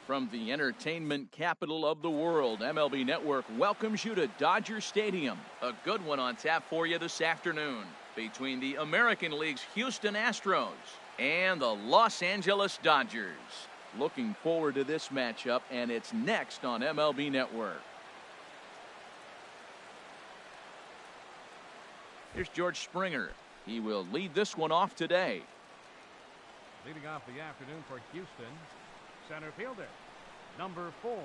From the entertainment capital of the world, MLB Network welcomes you to Dodger Stadium. A good one on tap for you this afternoon between the American League's Houston Astros and the Los Angeles Dodgers. Looking forward to this matchup, and it's next on MLB Network. Here's George Springer. He will lead this one off today. Leading off the afternoon for Houston, center fielder, number 4.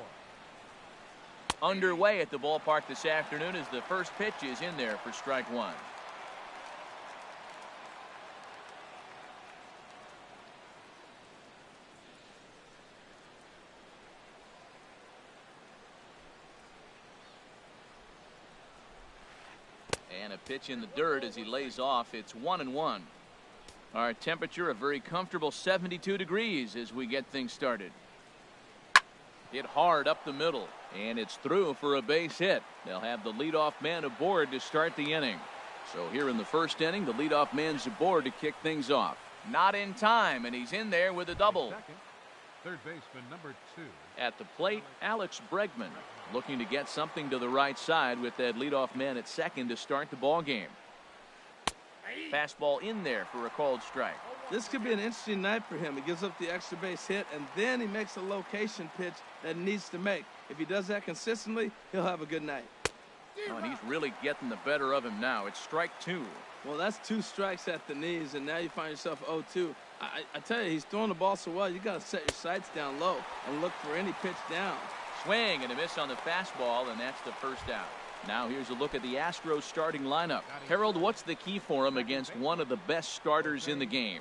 Underway at the ballpark this afternoon as the first pitch is in there for strike one. And a pitch in the dirt as he lays off. It's 1-1. Our temperature a very comfortable 72 degrees as we get things started. Hit hard up the middle, and it's through for a base hit. They'll have the leadoff man aboard to start the inning. So here in the first inning, the leadoff man's aboard to kick things off. Not in time, and he's in there with a double. Second, third baseman number 2. At the plate, Alex Bregman looking to get something to the right side with that leadoff man at second to start the ball game. Fastball in there for a called strike. This could be an interesting night for him. He gives up the extra base hit, and then he makes a location pitch that he needs to make. If he does that consistently, he'll have a good night. Oh, and he's really getting the better of him now. It's strike 2. Well, that's 2 strikes at the knees, and now you find yourself 0-2. I tell you, he's throwing the ball so well, you got to set your sights down low and look for any pitch down. Swing and a miss on the fastball, and that's the first out. Now here's a look at the Astros starting lineup. Harold, what's the key for him against one of the best starters in the game?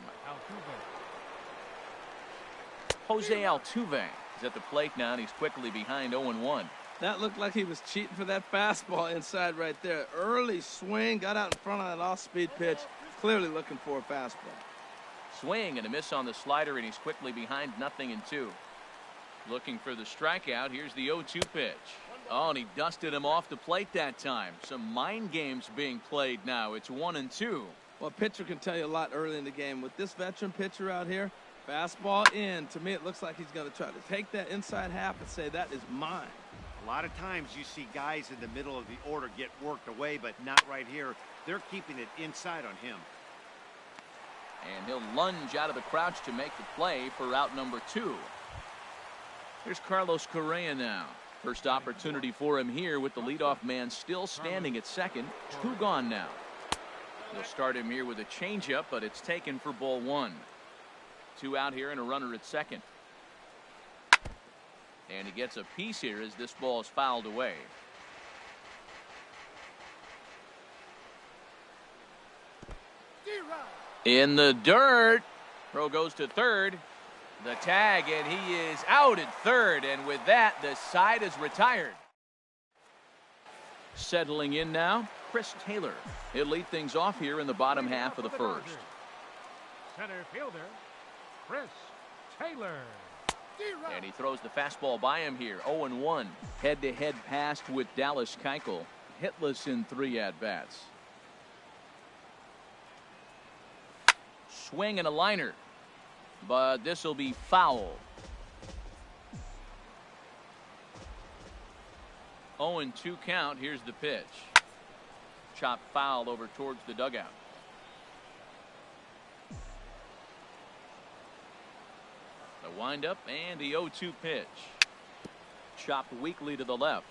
Jose Altuve is at the plate now, and he's quickly behind 0-1. That looked like he was cheating for that fastball inside right there. Early swing, got out in front of that off-speed pitch, clearly looking for a fastball. Swing and a miss on the slider, and he's quickly behind 0-2. Looking for the strikeout. Here's the 0-2 pitch. Oh, and he dusted him off the plate that time. Some mind games being played now. It's 1-2. Well, a pitcher can tell you a lot early in the game. With this veteran pitcher out here, fastball in. To me, it looks like he's going to try to take that inside half and say, that is mine. A lot of times you see guys in the middle of the order get worked away, but not right here. They're keeping it inside on him. And he'll lunge out of the crouch to make the play for out number 2. Here's Carlos Correa now. First opportunity for him here with the leadoff man still standing at second. 2 gone now. They'll start him here with a changeup, but it's taken for ball 1. 2 out here and a runner at second. And he gets a piece here as this ball is fouled away. In the dirt. Throw goes to third. The tag, and he is out at third, and with that, the side is retired. Settling in now, Chris Taylor. He'll lead things off here in the bottom half of the first. Center fielder, Chris Taylor. And he throws the fastball by him here. 0-1. Head-to-head pass with Dallas Keuchel. Hitless in 3 at-bats. Swing and a liner. But this will be foul. 0-2 count. Here's the pitch. Chopped foul over towards the dugout. The windup and the 0-2 pitch. Chopped weakly to the left.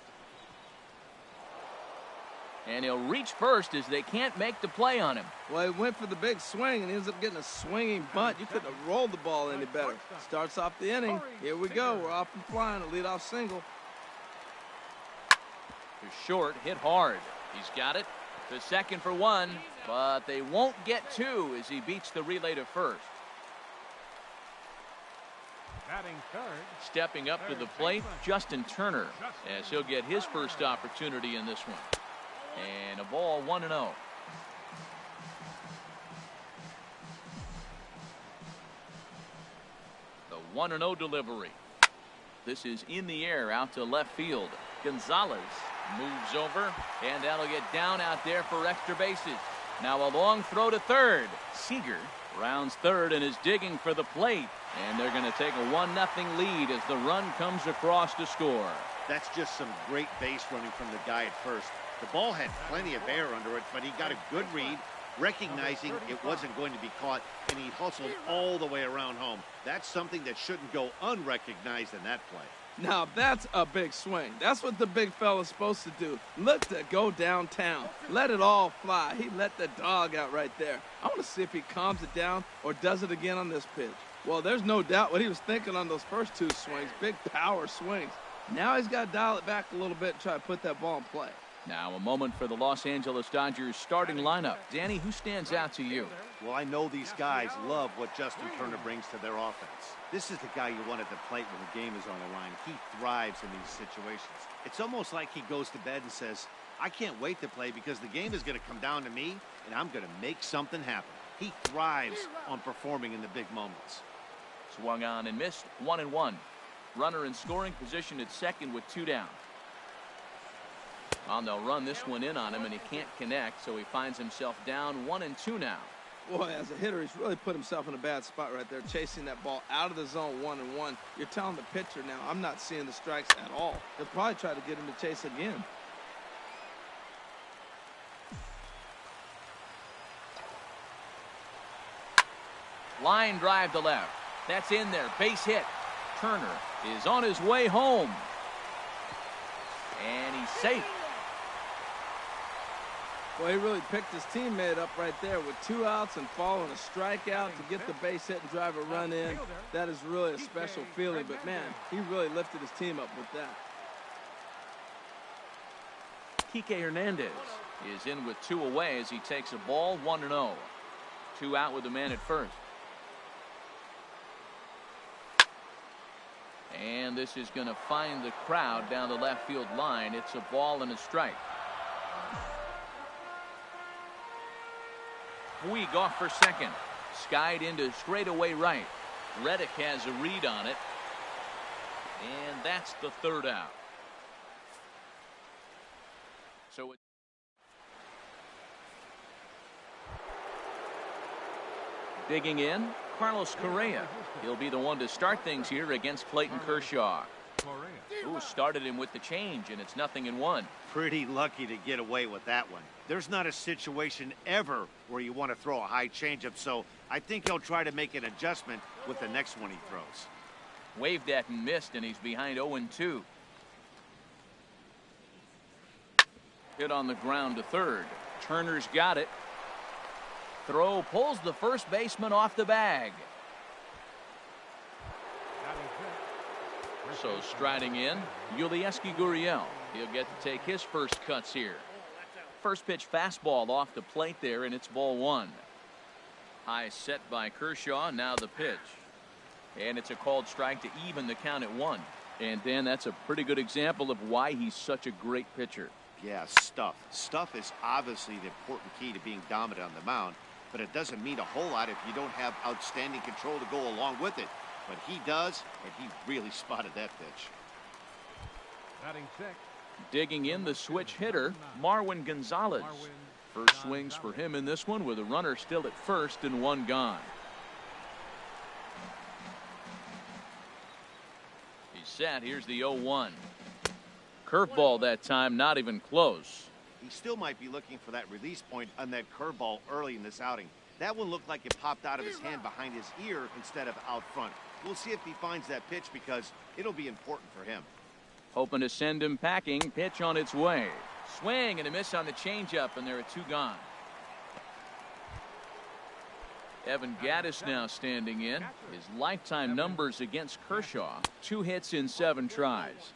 And he'll reach first as they can't make the play on him. Well, he went for the big swing, and he ends up getting a swinging bunt. You couldn't have rolled the ball any better. Starts off the inning. Here we go. We're off and flying. A leadoff single. To short, hit hard. He's got it. To second for 1, but they won't get 2 as he beats the relay to first. Batting third. Stepping up to the plate, Justin Turner, as he'll get his first opportunity in this one. And a ball 1-0. The 1-0 delivery. This is in the air out to left field. Gonzalez moves over, and that'll get down out there for extra bases. Now a long throw to third. Seager rounds third and is digging for the plate. And they're going to take a 1-0 lead as the run comes across to score. That's just some great base running from the guy at first. The ball had plenty of air under it, but he got a good read, recognizing it wasn't going to be caught, and he hustled all the way around home. That's something that shouldn't go unrecognized in that play. Now that's a big swing. That's what the big fella's supposed to do. Look to go downtown. Let it all fly. He let the dog out right there. I want to see if he calms it down or does it again on this pitch. Well, there's no doubt what he was thinking on those first two swings. Big power swings. Now he's got to dial it back a little bit and try to put that ball in play. Now a moment for the Los Angeles Dodgers starting lineup. Danny, who stands out to you? Well, I know these guys love what Justin Turner brings to their offense. This is the guy you want at the plate when the game is on the line. He thrives in these situations. It's almost like he goes to bed and says, I can't wait to play because the game is going to come down to me and I'm going to make something happen. He thrives on performing in the big moments. Swung on and missed, 1-1. Runner in scoring position at second with 2 down. Well, they'll run this one in on him, and he can't connect, so he finds himself down 1-2 now. Boy, as a hitter, he's really put himself in a bad spot right there, chasing that ball out of the zone 1-1. You're telling the pitcher now, I'm not seeing the strikes at all. They'll probably try to get him to chase again. Line drive to left. That's in there. Base hit. Turner is on his way home. And he's safe. Well, he really picked his teammate up right there with 2 outs and following a strikeout to get the base hit and drive a run in. That is really a special feeling, but man, he really lifted his team up with that. Kike Hernandez is in with 2 away as he takes a ball, 1-0. 2 out with the man at first. And this is going to find the crowd down the left field line. It's a ball and a strike. Puig off for second. Skied into straightaway right. Reddick has a read on it. And that's the 3rd out. So digging in, Carlos Correa. He'll be the one to start things here against Clayton Kershaw. Who started him with the change, and it's 0-1. Pretty lucky to get away with that one. There's not a situation ever where you want to throw a high changeup, so I think he'll try to make an adjustment with the next one he throws. Waved at and missed, and he's behind 0-2. Hit on the ground to third. Turner's got it. Throw pulls the first baseman off the bag. So striding in, Yulieski Gurriel. He'll get to take his first cuts here. First pitch fastball off the plate there, and it's ball 1. High set by Kershaw. Now the pitch. And it's a called strike to even the count at 1. And Dan, that's a pretty good example of why he's such a great pitcher. Yeah, stuff. Stuff is obviously the important key to being dominant on the mound, but it doesn't mean a whole lot if you don't have outstanding control to go along with it. But he does, and he really spotted that pitch. Batting 6. Digging in the switch hitter, Marwin Gonzalez. First swings for him in this one with a runner still at first and 1 gone. He's set. Here's the 0-1. Curveball that time, not even close. He still might be looking for that release point on that curveball early in this outing. That one looked like it popped out of his hand behind his ear instead of out front. We'll see if he finds that pitch because it'll be important for him. Hoping to send him packing. Pitch on its way. Swing and a miss on the changeup, and there are 2 gone. Evan Gattis now standing in. His lifetime numbers against Kershaw, 2 hits in 7 tries.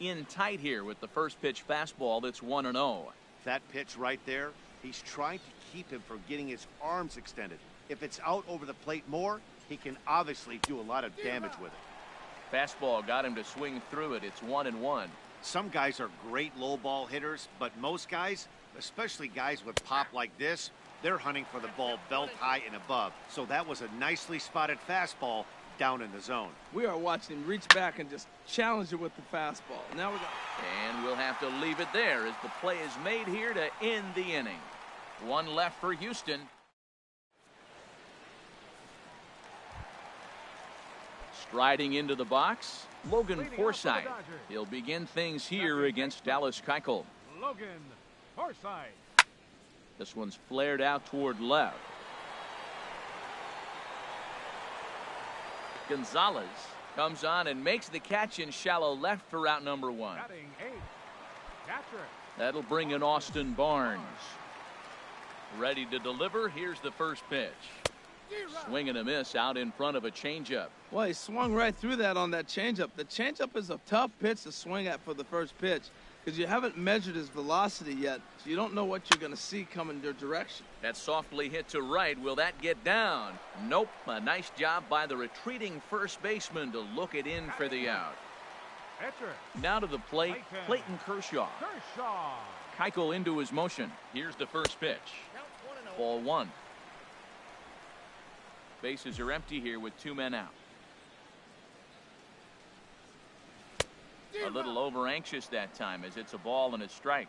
In tight here with the first pitch fastball. That's 1-0. That pitch right there, he's trying to keep him from getting his arms extended. If it's out over the plate more, he can obviously do a lot of damage with it. Fastball got him to swing through it. It's 1-1. Some guys are great low ball hitters, but most guys, especially guys with pop like this, they're hunting for the ball belt high and above. So that was a nicely spotted fastball down in the zone. We are watching him reach back and just challenge it with the fastball. Now we got. And we'll have to leave it there as the play is made here to end the inning. One left for Houston. Striding into the box, Logan Forsythe. He'll begin things here against Dallas Keuchel. Logan Forsythe. This one's flared out toward left. Gonzalez comes on and makes the catch in shallow left for route number 1. Batting 8. Catcher. That'll bring in Austin Barnes. Ready to deliver. Here's the first pitch. Swing and a miss out in front of a changeup. Well, he swung right through that on that changeup. The changeup is a tough pitch to swing at for the first pitch because you haven't measured his velocity yet, so you don't know what you're going to see coming your direction. That softly hit to right. Will that get down? Nope. A nice job by the retreating first baseman to look it in for the out. Pitcher. Now to the plate, Clayton Kershaw. Keuchel into his motion. Here's the first pitch. Ball 1. Bases are empty here with 2 men out. A little over anxious that time as it's a ball and a strike.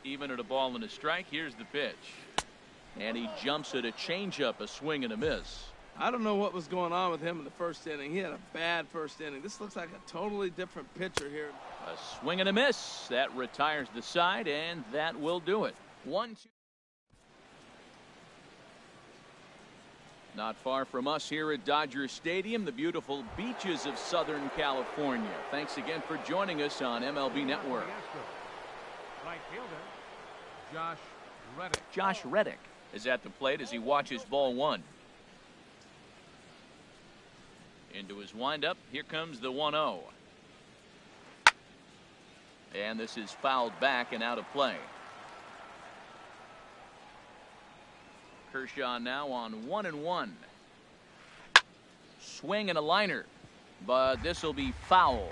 Even at a ball and a strike, here's the pitch. And he jumps at a changeup, a swing and a miss. I don't know what was going on with him in the first inning. He had a bad first inning. This looks like a totally different pitcher here. A swing and a miss. That retires the side, and that will do it. 1-2. Not far from us here at Dodger Stadium, the beautiful beaches of Southern California. Thanks again for joining us on MLB Network. Right fielder, Josh Reddick. Josh Reddick is at the plate as he watches ball 1. Into his windup, here comes the 1-0. And this is fouled back and out of play. Kershaw now on 1-1. Swing and a liner, but this will be foul.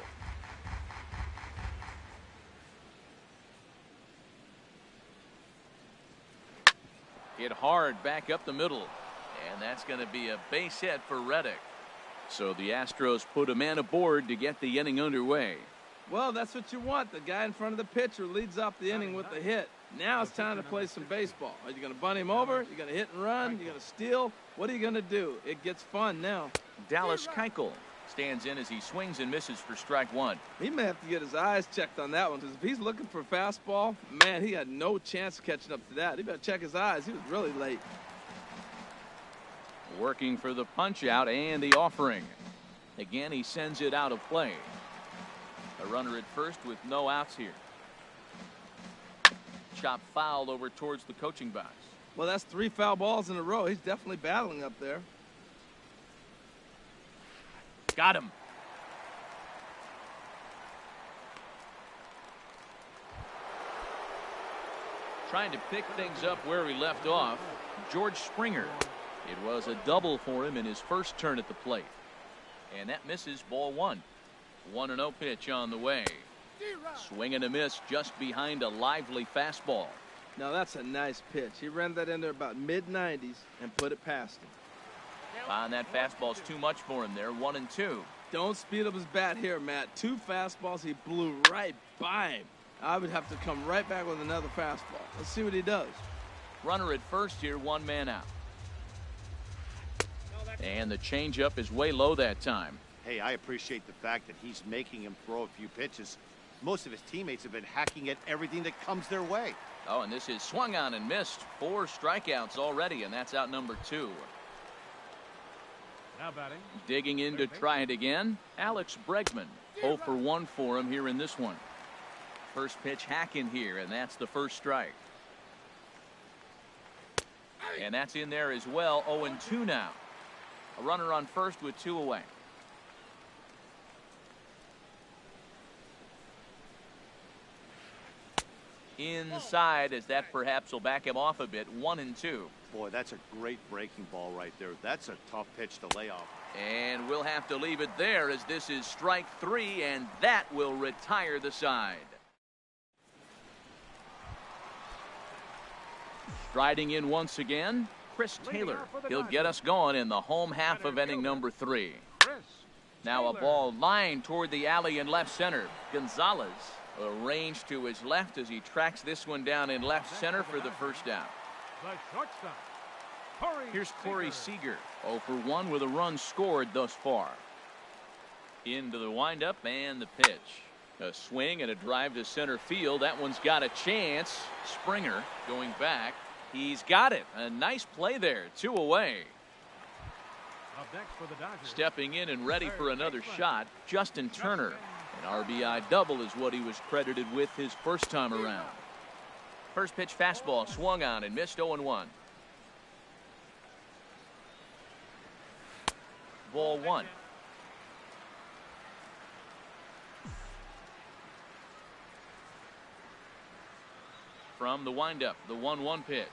Hit hard back up the middle, and that's going to be a base hit for Reddick. So the Astros put a man aboard to get the inning underway. Well, that's what you want. The guy in front of the pitcher leads off the inning with the hit. Now it's time to play some baseball. Are you going to bunt him over? You're going to hit and run? You're going to steal? What are you going to do? It gets fun now. Dallas Keuchel stands in as he swings and misses for strike 1. He may have to get his eyes checked on that one because if he's looking for a fastball, man, he had no chance of catching up to that. He better check his eyes. He was really late. Working for the punch out and the offering. Again, he sends it out of play. A runner at first with no outs here. Chop foul over towards the coaching box. Well, that's 3 foul balls in a row. He's definitely battling up there. Got him. Trying to pick things up where he left off, George Springer. It was a double for him in his first turn at the plate. And that misses ball 1. 1-0 pitch on the way. Swing and a miss just behind a lively fastball. Now that's a nice pitch. He ran that in there about mid-90s and put it past him. And that fastball's too much for him there. 1-2. Don't speed up his bat here, Matt. 2 fastballs. He blew right by him. I would have to come right back with another fastball. Let's see what he does. Runner at first here, 1 man out. And the changeup is way low that time. Hey, I appreciate the fact that he's making him throw a few pitches. Most of his teammates have been hacking at everything that comes their way. Oh, and this is swung on and missed. 4 strikeouts already, and that's out number 2. Now batting. Digging in to try it again, Alex Bregman. 0 for 1 for him here in this one. First pitch hacking here, and that's the first strike. And that's in there as well. 0-2 now. A runner on first with 2 away. Inside, as that perhaps will back him off a bit. 1-2. Boy, that's a great breaking ball right there. That's a tough pitch to lay off. And we'll have to leave it there as this is strike 3, and that will retire the side. Striding in once again, Chris Taylor. He'll get us going in the home half of inning number 3. Now a ball lined toward the alley in left center. Gonzalez A range to his left as he tracks this one down in left center for the first down. The shortstop, Here's Corey Seager, 0 for 1 with a run scored thus far. Into the windup and the pitch. A swing and a drive to center field. That one's got a chance. Springer going back. He's got it. A nice play there. 2 away. Up next for the Dodgers. Stepping in and ready for another shot, Justin Turner. An RBI double is what he was credited with his first time around. First pitch fastball swung on and missed. 0-1. Ball 1. From the windup, the 1-1 pitch.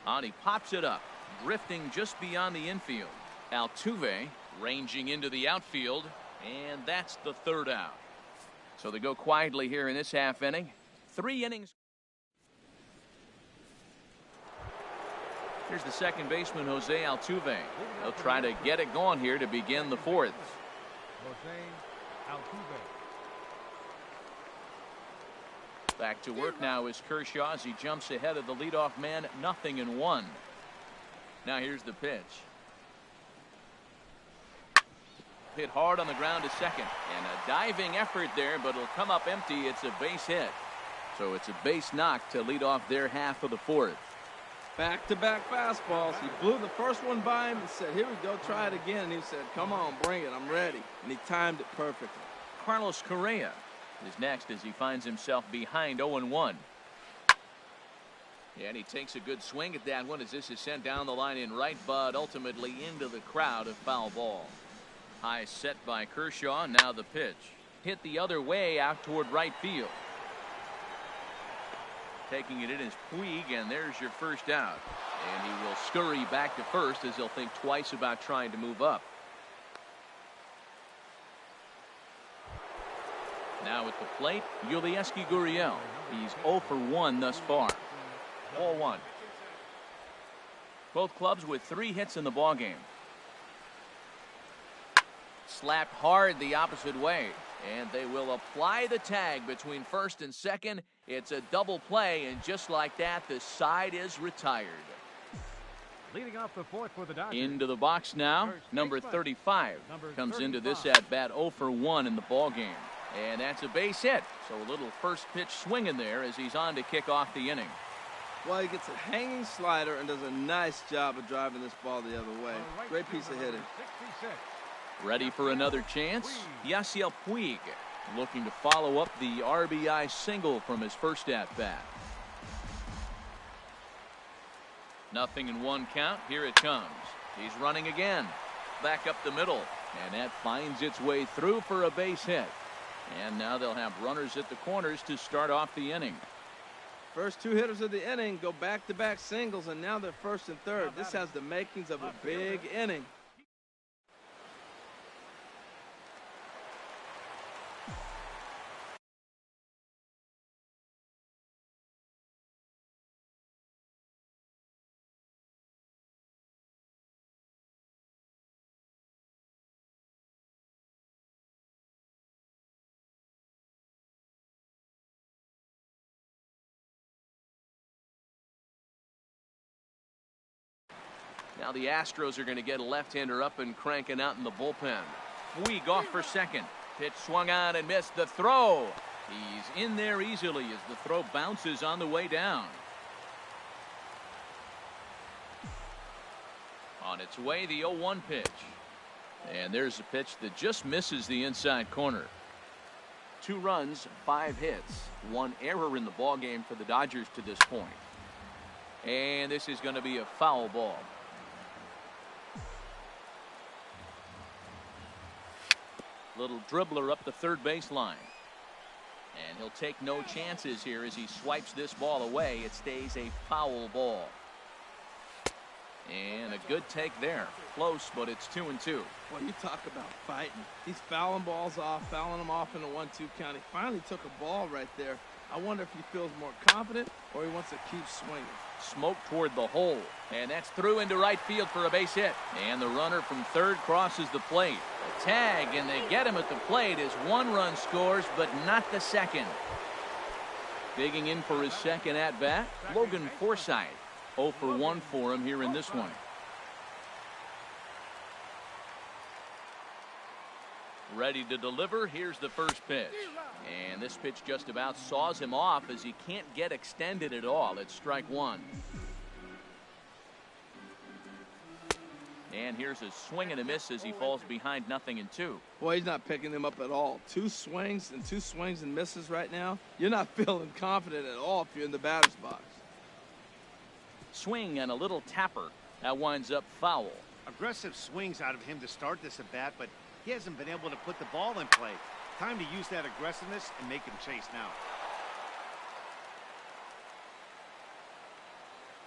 And he pops it up, drifting just beyond the infield. Altuve ranging into the outfield, and that's the third out. So they go quietly here in this half inning. 3 innings. Here's the second baseman, Jose Altuve. He'll try to get it going here to begin the fourth. Jose Altuve. Back to work now is Kershaw as he jumps ahead of the leadoff man, 0-1. Now here's the pitch. Hit hard on the ground to second, and a diving effort there, but it'll come up empty. It's a base hit. So it's a base knock to lead off their half of the fourth. Back-to-back fastballs. He blew the first one by him and said, here we go, try it again. And he said, come on, bring it, I'm ready. And he timed it perfectly. Carlos Correa is next as he finds himself behind 0-1. And he takes a good swing at that one as this is sent down the line in right, but ultimately into the crowd, a foul ball. High set by Kershaw. Now the pitch. Hit the other way out toward right field. Taking it in is Puig, and there's your first out. And he will scurry back to first as he'll think twice about trying to move up. Now at the plate, Yulieski Gurriel. He's 0 for 1 thus far. Ball 1. Both clubs with 3 hits in the ballgame. Slapped hard the opposite way, and they will apply the tag between first and second. It's a double play, and just like that, the side is retired. Leading off the fourth for the Dodgers. Into the box now, number 35 comes into this at bat 0 for 1 in the ballgame. And that's a base hit, so a little first pitch swing in there as he's on to kick off the inning. Well, he gets a hanging slider and does a nice job of driving this ball the other way. Great piece of hitting. 66. Ready for another chance? Yasiel Puig looking to follow up the RBI single from his first at-bat. 0-1 count. Here it comes. He's running again. Back up the middle. And that finds its way through for a base hit. And now they'll have runners at the corners to start off the inning. First 2 hitters of the inning go back-to-back singles, and now they're first and third. This has the makings of a big inning. Now the Astros are going to get a left-hander up and cranking out in the bullpen. Puig off for second. Pitch swung on and missed. The throw. He's in there easily as the throw bounces on the way down. On its way, the 0-1 pitch. And there's a pitch that just misses the inside corner. 2 runs, 5 hits, 1 error in the ballgame for the Dodgers to this point. And this is going to be a foul ball. Little dribbler up the third baseline. And he'll take no chances here as he swipes this ball away. It stays a foul ball. And a good take there. Close, but it's 2-2. Well, you talk about fighting. He's fouling balls off, fouling them off in a 1-2 count. He finally took a ball right there I wonder if he feels more confident or he wants to keep swinging. Smoke toward the hole, and that's through into right field for a base hit. And the runner from third crosses the plate. A tag, and they get him at the plate as one run scores, but not the second. Digging in for his second at-bat, Logan Forsythe. 0 for 1 for him here in this one. Ready to deliver. Here's the first pitch. And this pitch just about saws him off as he can't get extended at all. It's strike one. And here's a swing and a miss as he falls behind 0-2. Boy, he's not picking him up at all. Two swings and misses right now. You're not feeling confident at all if you're in the batter's box. Swing and a little tapper. That winds up foul. Aggressive swings out of him to start this at bat, but he hasn't been able to put the ball in play. Time to use that aggressiveness and make him chase now.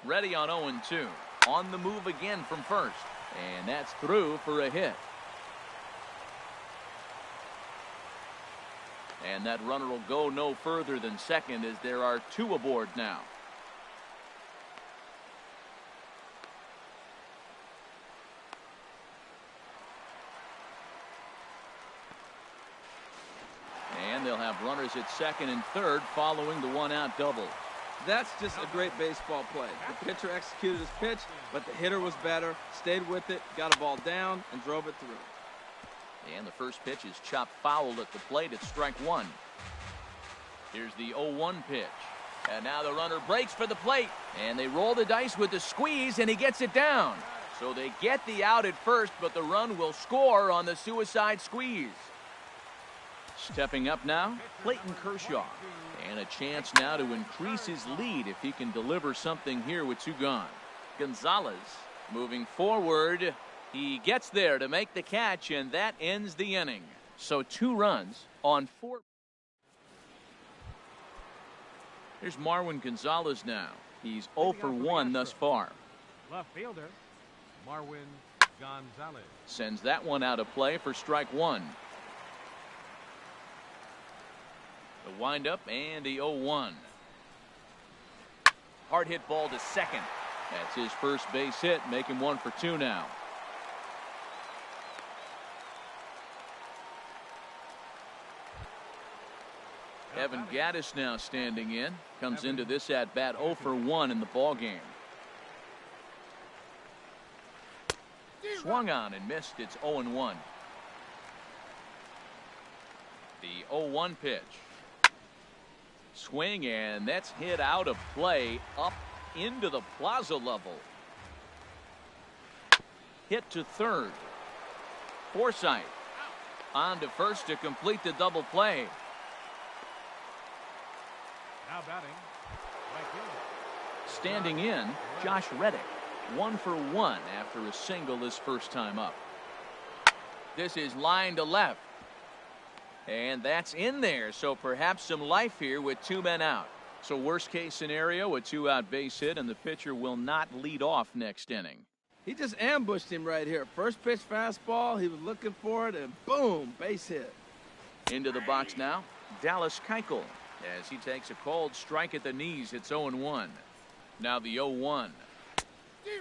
Ready on 0-2. On the move again from first. And that's through for a hit. And that runner will go no further than second as there are two aboard now. And they'll have runners at second and third following the one-out double. That's just a great baseball play. The pitcher executed his pitch, but the hitter was better, stayed with it, got a ball down, and drove it through. And the first pitch is chopped foul at the plate. It's strike one. Here's the 0-1 pitch. And now the runner breaks for the plate. And they roll the dice with the squeeze, and he gets it down. So they get the out at first, but the run will score on the suicide squeeze. Stepping up now, Clayton Kershaw. And a chance now to increase his lead if he can deliver something here with two gone. Gonzalez moving forward. He gets there to make the catch, and that ends the inning. So 2 runs on 4. Here's Marwin Gonzalez now. He's 0 for 1 thus far. Left fielder, Marwin Gonzalez. Sends that one out of play for strike one. The windup and the 0-1. Hard hit ball to second. That's his first base hit, making 1 for 2 now. Evan Gattis now standing in. Comes into this at bat 0 for 1 in the ball game. Swung on and missed. It's 0-1. The 0-1 pitch. Swing, and that's hit out of play up into the plaza level. Hit to third. Forsythe on to first to complete the double play. Now batting, right fielder. Standing in, Josh Reddick. 1 for 1 after a single his first time up. This is line to left. And that's in there, so perhaps some life here with 2 men out. So worst case scenario, a 2-out base hit, and the pitcher will not lead off next inning. He just ambushed him right here. First pitch fastball, he was looking for it, and boom, base hit. Into the box now, Dallas Keuchel, as he takes a cold strike at the knees. It's 0-1. Now the 0-1.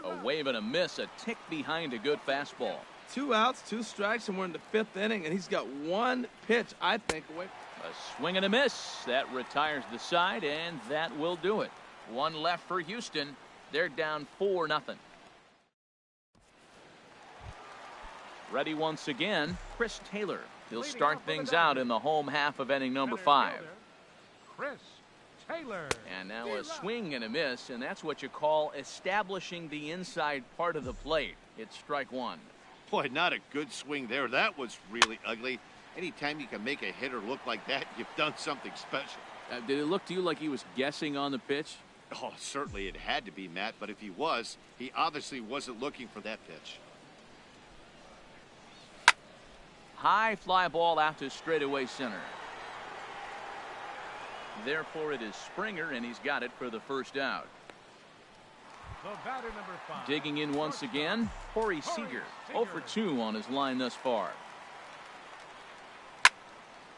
A wave and a miss, a tick behind a good fastball. 2 outs, 2 strikes, and we're in the 5th inning, and he's got 1 pitch, I think, away. A swing and a miss. That retires the side, and that will do it. 1 left for Houston. They're down 4-0. Ready once again, Chris Taylor. He'll start things out in the home half of inning number 5. Chris Taylor. And now a swing and a miss, and that's what you call establishing the inside part of the plate. It's strike one. Boy, not a good swing there. That was really ugly. Anytime you can make a hitter look like that, you've done something special. Did it look to you like he was guessing on the pitch? Oh, certainly it had to be, Matt, but if he was, he obviously wasn't looking for that pitch. High fly ball out to straightaway center. Therefore, it is Springer, and he's got it for the first out. The batter, number 5. Digging in once again, Corey Seager. 0 for 2 on his line thus far.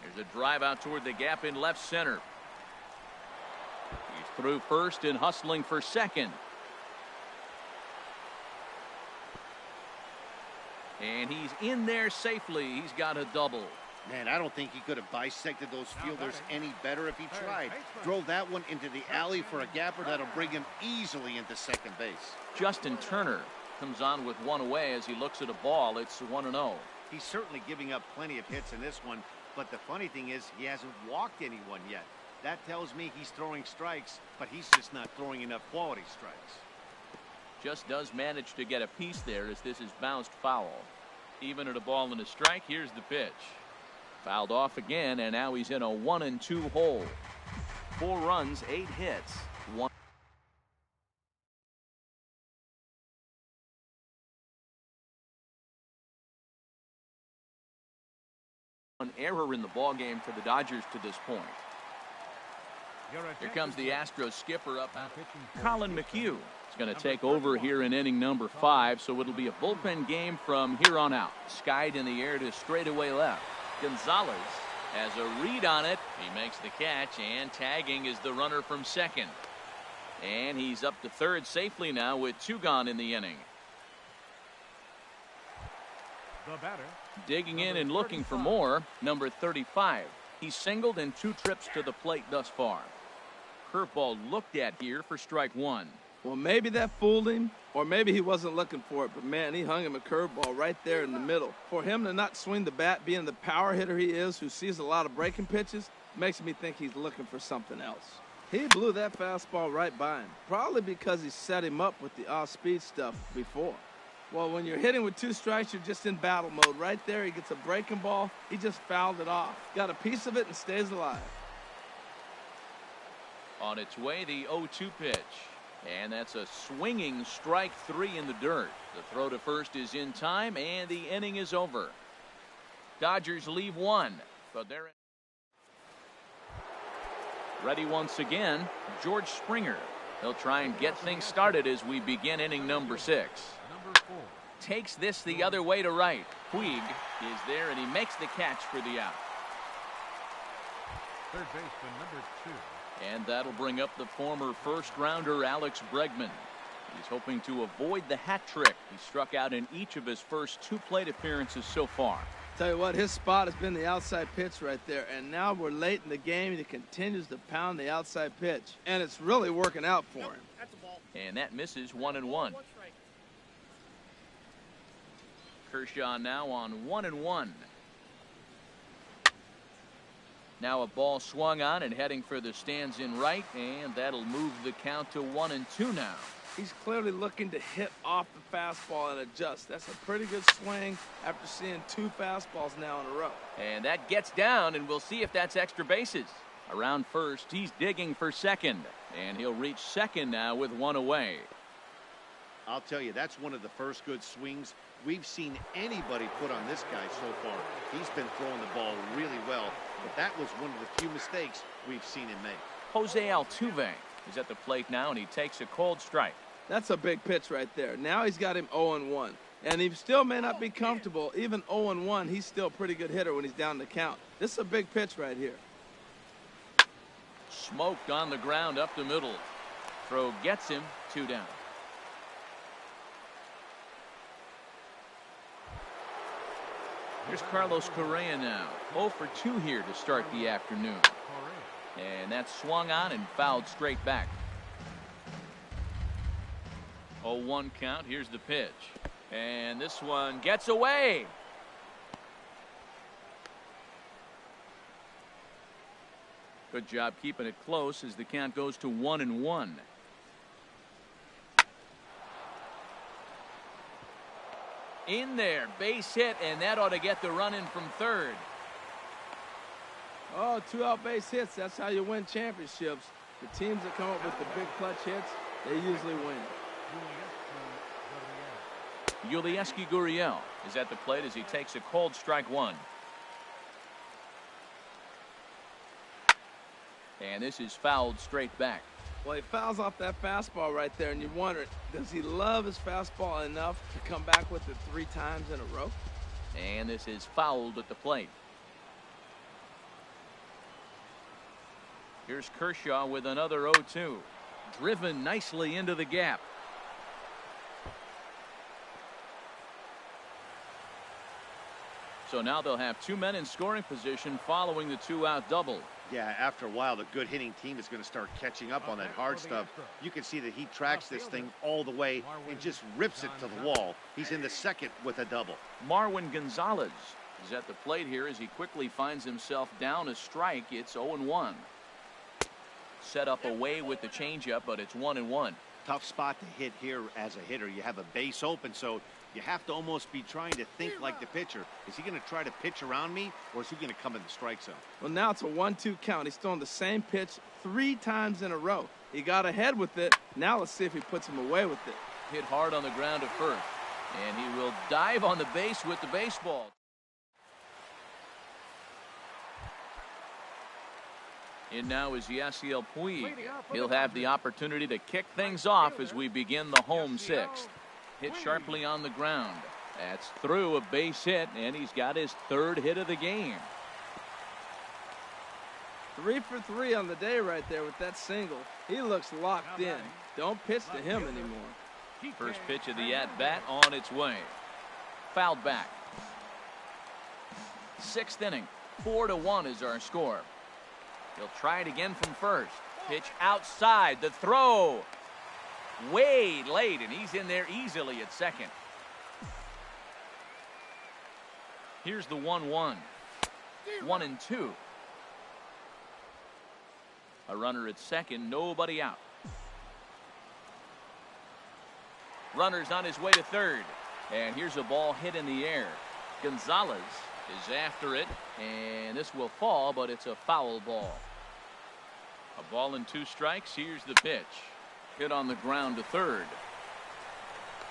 There's a drive out toward the gap in left center. Through first and hustling for second. And he's in there safely. He's got a double. Man, I don't think he could have bisected those fielders any better if he tried. Drove that one into the alley for a gapper that'll bring him easily into second base. Justin Turner comes on with one away as he looks at a ball. It's 1-0. He's certainly giving up plenty of hits in this one, but the funny thing is he hasn't walked anyone yet. That tells me he's throwing strikes, but he's just not throwing enough quality strikes. Just does manage to get a piece there as this is bounced foul. Even at a ball and a strike, here's the pitch. Fouled off again, and now he's in a 1-2 hole. 4 runs, 8 hits, 1. An error in the ball game for the Dodgers to this point. Here comes the Astros skipper up. Colin McHugh is going to take over here in inning number 5, so it'll be a bullpen game from here on out. Skied in the air to straightaway left. Gonzalez has a read on it. He makes the catch, and tagging is the runner from second. And he's up to third safely now with 2 gone in the inning. The batter. Digging in and looking for more, number 35. He's singled in 2 trips to the plate thus far. Curveball looked at here for strike 1. Well, maybe that fooled him, or maybe he wasn't looking for it, but man, he hung him a curveball right there in the middle. For him to not swing the bat, being the power hitter he is, who sees a lot of breaking pitches, makes me think he's looking for something else. He blew that fastball right by him, probably because he set him up with the off-speed stuff before. Well, when you're hitting with 2 strikes, you're just in battle mode. Right there, he gets a breaking ball. He just fouled it off. Got a piece of it and stays alive. On its way, the 0-2 pitch. And that's a swinging strike 3 in the dirt. The throw to first is in time, and the inning is over. Dodgers leave 1, but they're ready once again. George Springer. He'll try and get things started as we begin inning number 6. Number 4. Takes this the other way to right. Puig is there, and he makes the catch for the out. Third baseman, number 2. And that'll bring up the former first-rounder Alex Bregman. He's hoping to avoid the hat trick. He struck out in each of his first 2 plate appearances so far. Tell you what, his spot has been the outside pitch right there, and now we're late in the game, and he continues to pound the outside pitch, and it's really working out for him. And that misses 1-1. Kershaw now on 1-1. Now a ball swung on and heading for the stands in right, and that'll move the count to 1-2 now. He's clearly looking to hit off the fastball and adjust. That's a pretty good swing after seeing 2 fastballs now in a row. And that gets down, and we'll see if that's extra bases. Around first, he's digging for second, and he'll reach second now with 1 away. I'll tell you, that's one of the first good swings we've seen anybody put on this guy so far. He's been throwing the ball really well, but that was one of the few mistakes we've seen him make. Jose Altuve is at the plate now, and he takes a cold strike. That's a big pitch right there. Now he's got him 0-1. And he still may not be comfortable. Even 0-1, he's still a pretty good hitter when he's down the count. This is a big pitch right here. Smoked on the ground up the middle. Throw gets him, 2 down. Here's Carlos Correa now. 0 for 2 here to start the afternoon. And that's swung on and fouled straight back. 0-1 count. Here's the pitch. And this one gets away. Good job keeping it close as the count goes to 1-1. In there, base hit, and that ought to get the run in from third. Oh, 2 out base hits. That's how you win championships. The teams that come up with the big clutch hits, they usually win. Yulieski Gurriel is at the plate as he takes a cold strike 1. And this is fouled straight back. Well, he fouls off that fastball right there, and you wonder, does he love his fastball enough to come back with it 3 times in a row? And this is fouled at the plate. Here's Kershaw with another 0-2. Driven nicely into the gap. So now they'll have two men in scoring position following the two-out double. Yeah, after a while, the good hitting team is going to start catching up on that hard stuff. You can see that he tracks this thing all the way and just rips it to the wall. He's in the second with a double. Marwin Gonzalez is at the plate here as he quickly finds himself down a strike. It's 0-1. Set up away with the changeup, but it's 1-1. Tough spot to hit here as a hitter. You have a base open, so you have to almost be trying to think like the pitcher. Is he going to try to pitch around me, or is he going to come in the strike zone? Well, now it's a 1-2 count. He's throwing the same pitch 3 times in a row. He got ahead with it. Now let's see if he puts him away with it. Hit hard on the ground at first, and he will dive on the base with the baseball. In now is Yasiel Puig. He'll have the opportunity to kick things off as we begin the home sixth. Hit sharply on the ground. That's through, a base hit, and he's got his 3rd hit of the game. 3 for 3 on the day right there with that single. He looks locked in. Don't pitch to him anymore. First pitch of the at-bat on its way. Fouled back. 6th inning. 4-1 is our score. He'll try it again from first. Pitch outside. The throw. Way late, and he's in there easily at second. Here's the 1-1. 1-2. A runner at second, nobody out. Runner's on his way to third. And here's a ball hit in the air. Gonzalez is after it, and this will fall, but it's a foul ball. A ball and 2 strikes. Here's the pitch. Hit on the ground to third.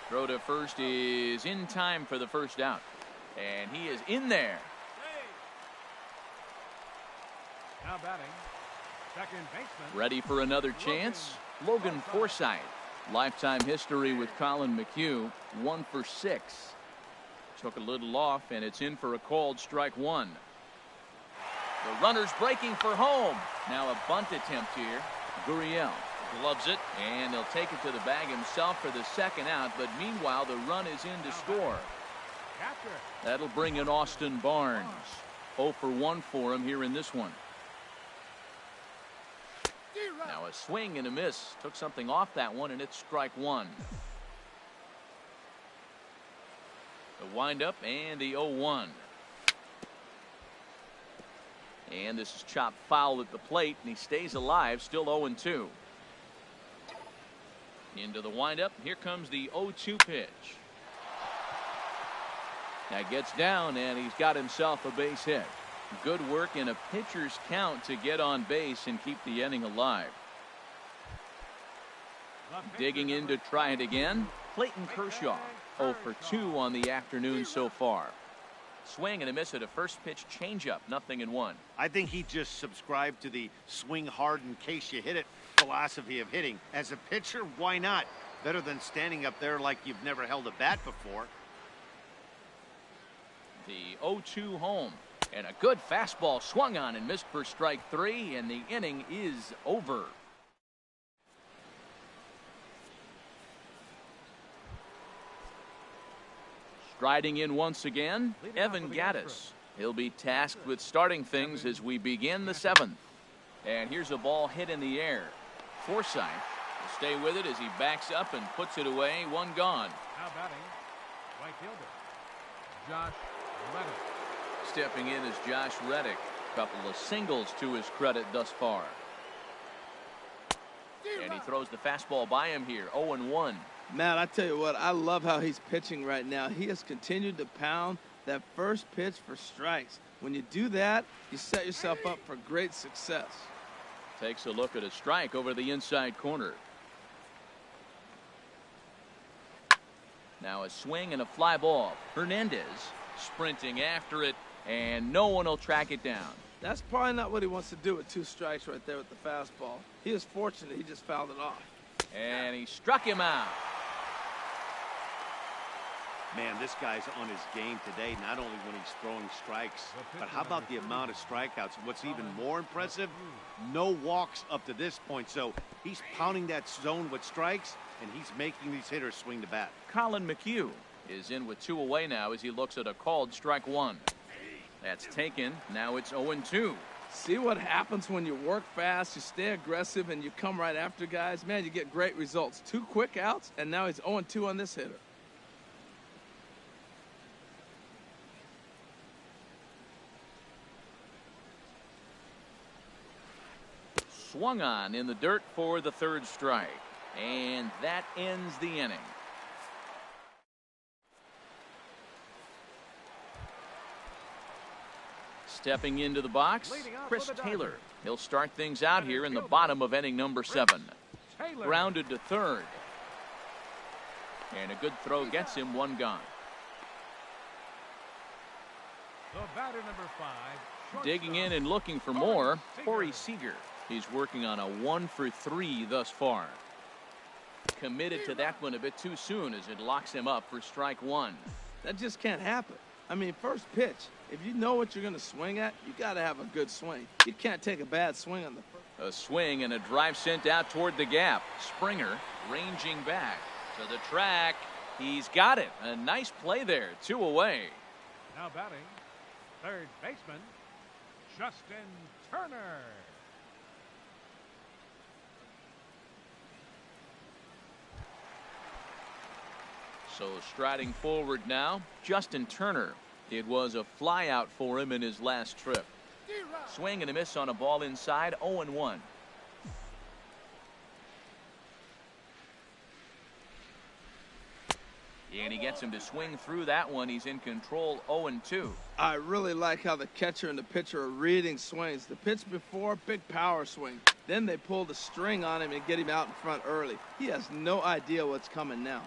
Throw to first is in time for the first out. And he is in there. Now batting, second baseman. Ready for another chance? Logan Forsythe. Lifetime history with Colin McHugh. 1 for 6. Took a little off, and it's in for a called strike 1. The runner's breaking for home. Now a bunt attempt here. Gurriel gloves it, and he'll take it to the bag himself for the second out, but meanwhile the run is in to score. That'll bring in Austin Barnes. 0 for 1 for him here in this one. Now a swing and a miss. Took something off that one, and it's strike 1. The windup and the 0-1. And this is chopped foul at the plate, and he stays alive, still 0-2. Into the windup. Here comes the 0-2 pitch. That gets down, and he's got himself a base hit. Good work in a pitcher's count to get on base and keep the inning alive. Digging in to try it again, Clayton Kershaw. 0 for 2 on the afternoon so far. Swing and a miss at a first pitch changeup. 0-1. I think he just subscribed to the swing hard in case you hit it philosophy of hitting. As a pitcher, why not? Better than standing up there like you've never held a bat before. The 0-2 home. And a good fastball swung on and missed for strike 3, and the inning is over. Striding in once again, Evan Gattis. He'll be tasked with starting things as we begin the 7th. And here's a ball hit in the air. Forsythe will stay with it as he backs up and puts it away. 1 gone. Now batting, right fielder, Josh Reddick. Stepping in is Josh Reddick. Couple of singles to his credit thus far. And he throws the fastball by him here. 0-1. Matt, I tell you what, I love how he's pitching right now. He has continued to pound that first pitch for strikes. When you do that, you set yourself up for great success. Takes a look at a strike over the inside corner. Now a swing and a fly ball. Hernandez sprinting after it, and no one will track it down. That's probably not what he wants to do with 2 strikes right there with the fastball. He is fortunate he just fouled it off. And he struck him out. Man, this guy's on his game today, not only when he's throwing strikes, but how about the amount of strikeouts? What's even more impressive, no walks up to this point. So he's pounding that zone with strikes, and he's making these hitters swing the bat. Colin McHugh is in with 2 away now as he looks at a called strike 1. That's taken. Now it's 0-2. See what happens when you work fast, you stay aggressive, and you come right after guys? Man, you get great results. 2 quick outs, and now he's 0-2 on this hitter. Swung on in the dirt for the 3rd strike. And that ends the inning. Stepping into the box, Chris Taylor. He'll start things out here in the bottom of inning number 7. Grounded to 3rd. And a good throw gets him 1 gone. The batter, number 5. Digging in and looking for more, Corey Seager. He's working on a 1 for 3 thus far. Committed to that one a bit too soon as it locks him up for strike 1. That just can't happen. I mean, first pitch, if you know what you're going to swing at, you got to have a good swing. You can't take a bad swing on the first. A swing and a drive sent out toward the gap. Springer ranging back to the track. He's got it. A nice play there. 2 away. Now batting, 3rd baseman, Justin Turner. So striding forward now, Justin Turner. It was a flyout for him in his last trip. Swing and a miss on a ball inside, 0-1. And he gets him to swing through that one. He's in control, 0-2. I really like how the catcher and the pitcher are reading swings. The pitch before, big power swing. Then they pull the string on him and get him out in front early. He has no idea what's coming now.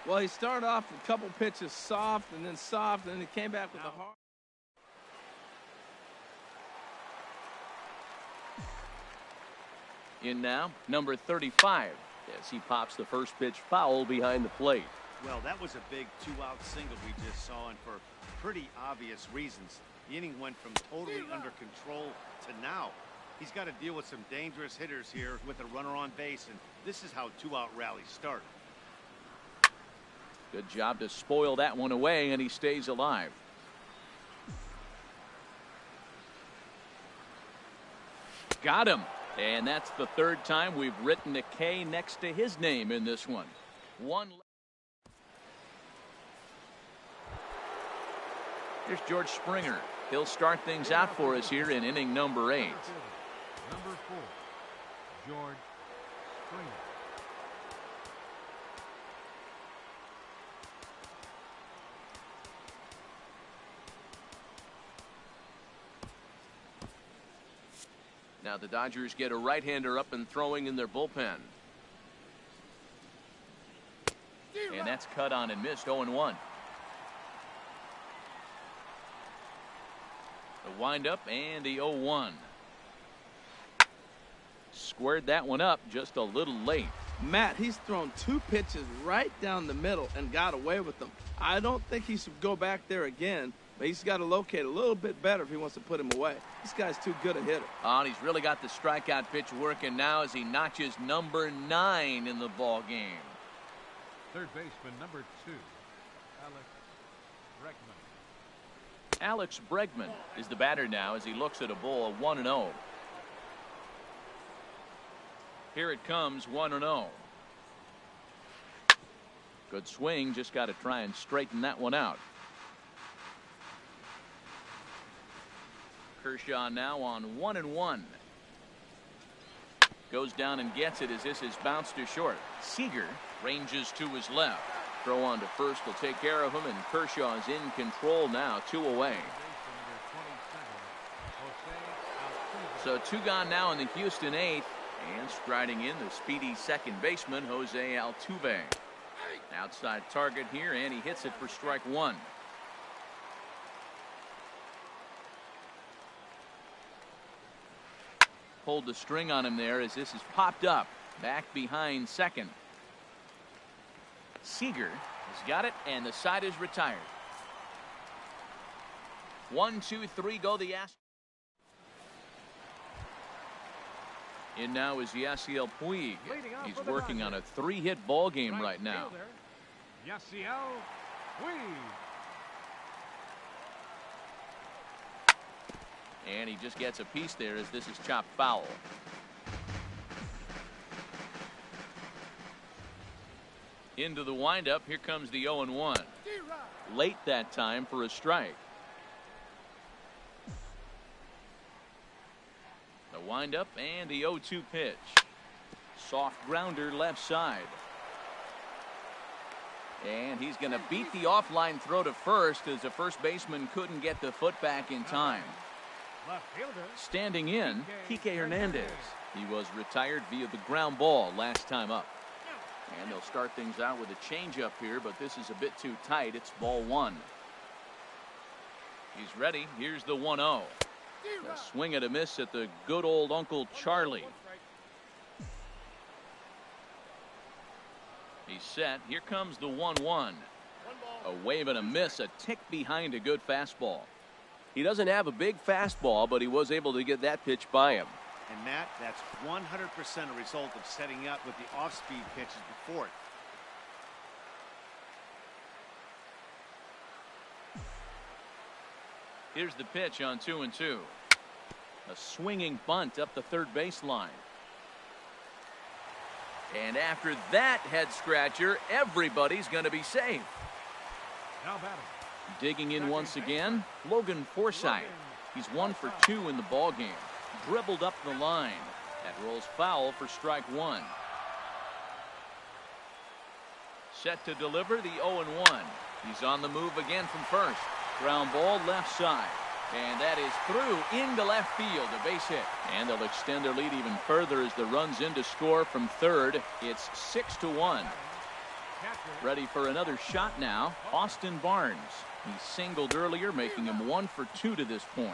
Well, he started off with a couple pitches soft, and then he came back with a hard. In now, number 35, as he pops the first pitch foul behind the plate. Well, that was a big 2-out single we just saw, and for pretty obvious reasons. The inning went from totally under control to now. He's got to deal with some dangerous hitters here with a runner on base, and this is how 2-out rallies start. Good job to spoil that one away, and he stays alive. Got him. And that's the 3rd time we've written a K next to his name in this one. Here's George Springer. He'll start things out for us here in inning number 8. Number 4, George Springer. Now the Dodgers get a right-hander up and throwing in their bullpen. And that's cut on and missed, 0-1. The windup and the 0-1. Squared that one up just a little late. Matt, he's thrown 2 pitches right down the middle and got away with them. I don't think he should go back there again, but he's got to locate a little bit better if he wants to put him away. This guy's too good a hitter. Oh, and he's really got the strikeout pitch working now as he notches number 9 in the ball game. 3rd baseman, number 2, Alex Bregman. Alex Bregman is the batter now as he looks at a ball 1-0. Here it comes, 1-0. Good swing, just got to try and straighten that one out. Kershaw now on 1-1. Goes down and gets it as this is bounced to short. Seager ranges to his left. Throw on to first will take care of him, and Kershaw is in control now, 2 away. So 2 gone now in the Houston 8th, and striding in the speedy 2nd baseman, Jose Altuve. Outside target here, and he hits it for strike 1. Pulled the string on him there as this is popped up back behind second. Seager has got it, and the side is retired. 1, 2, 3 go the Astros. And now is Yasiel Puig. He's working on a 3-hit ball game right now. Yasiel Puig. And he just gets a piece there as this is chopped foul. Into the windup. Here comes the 0-1. Late that time for a strike. The windup and the 0-2 pitch. Soft grounder left side. And he's going to beat the offline throw to first as the first baseman couldn't get the foot back in time. Standing in, Kike Hernandez. He was retired via the ground ball last time up. And they'll start things out with a changeup here, but this is a bit too tight. It's ball 1. He's ready. Here's the 1-0. A swing and a miss at the good old Uncle Charlie. He's set. Here comes the 1-1. A wave and a miss, a tick behind a good fastball. He doesn't have a big fastball, but he was able to get that pitch by him. And Matt, that's 100% a result of setting up with the off-speed pitches before it. Here's the pitch on 2-2. A swinging bunt up the third baseline. And after that head scratcher, everybody's going to be safe. Now batting. Digging in once again, Logan Forsythe. He's 1 for 2 in the ball game. Dribbled up the line. That rolls foul for strike 1. Set to deliver the 0-1. He's on the move again from first. Ground ball left side. And that is through into left field, a base hit. And they'll extend their lead even further as the run's in to score from third. It's 6-1. Ready for another shot now, Austin Barnes. He singled earlier, making him 1 for 2 to this point.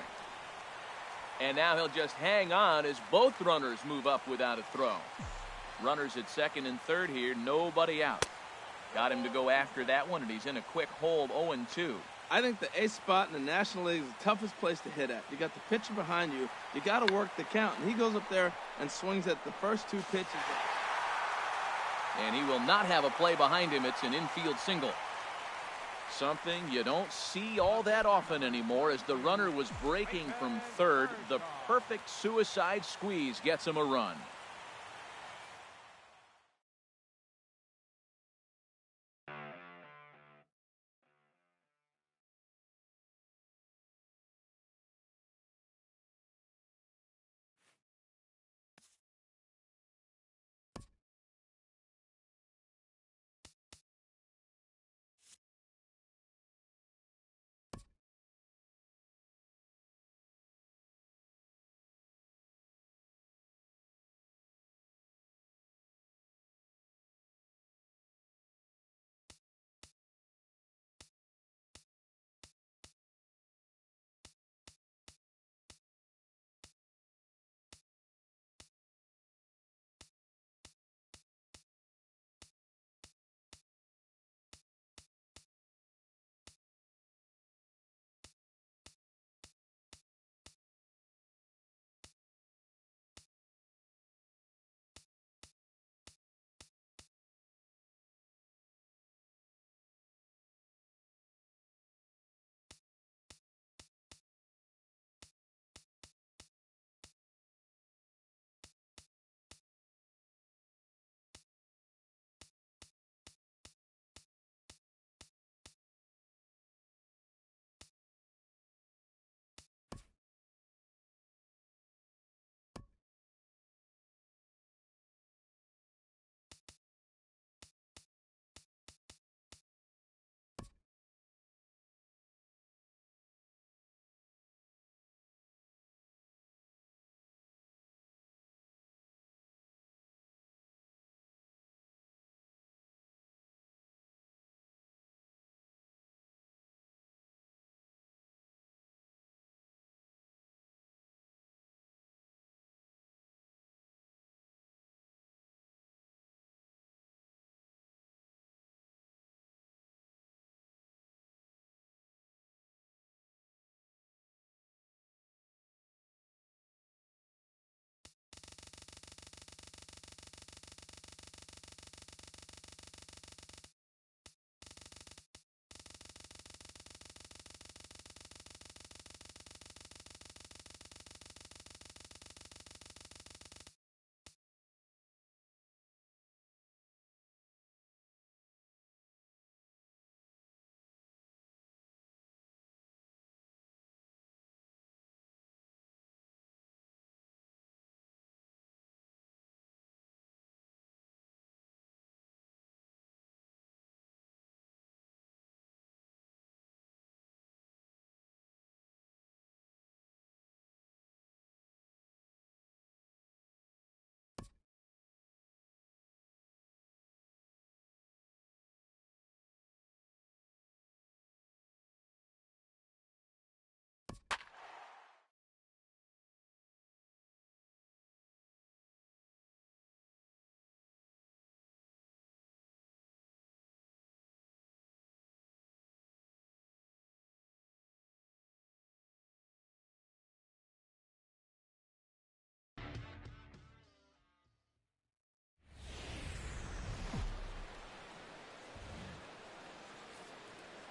And now he'll just hang on as both runners move up without a throw. Runners at second and third here, nobody out. Got him to go after that one, and he's in a quick hold, 0-2. I think the ace spot in the National League is the toughest place to hit at. You got the pitcher behind you. You got to work the count. And he goes up there and swings at the first 2 pitches. And he will not have a play behind him. It's an infield single. Something you don't see all that often anymore as the runner was breaking from third. The perfect suicide squeeze gets him a run.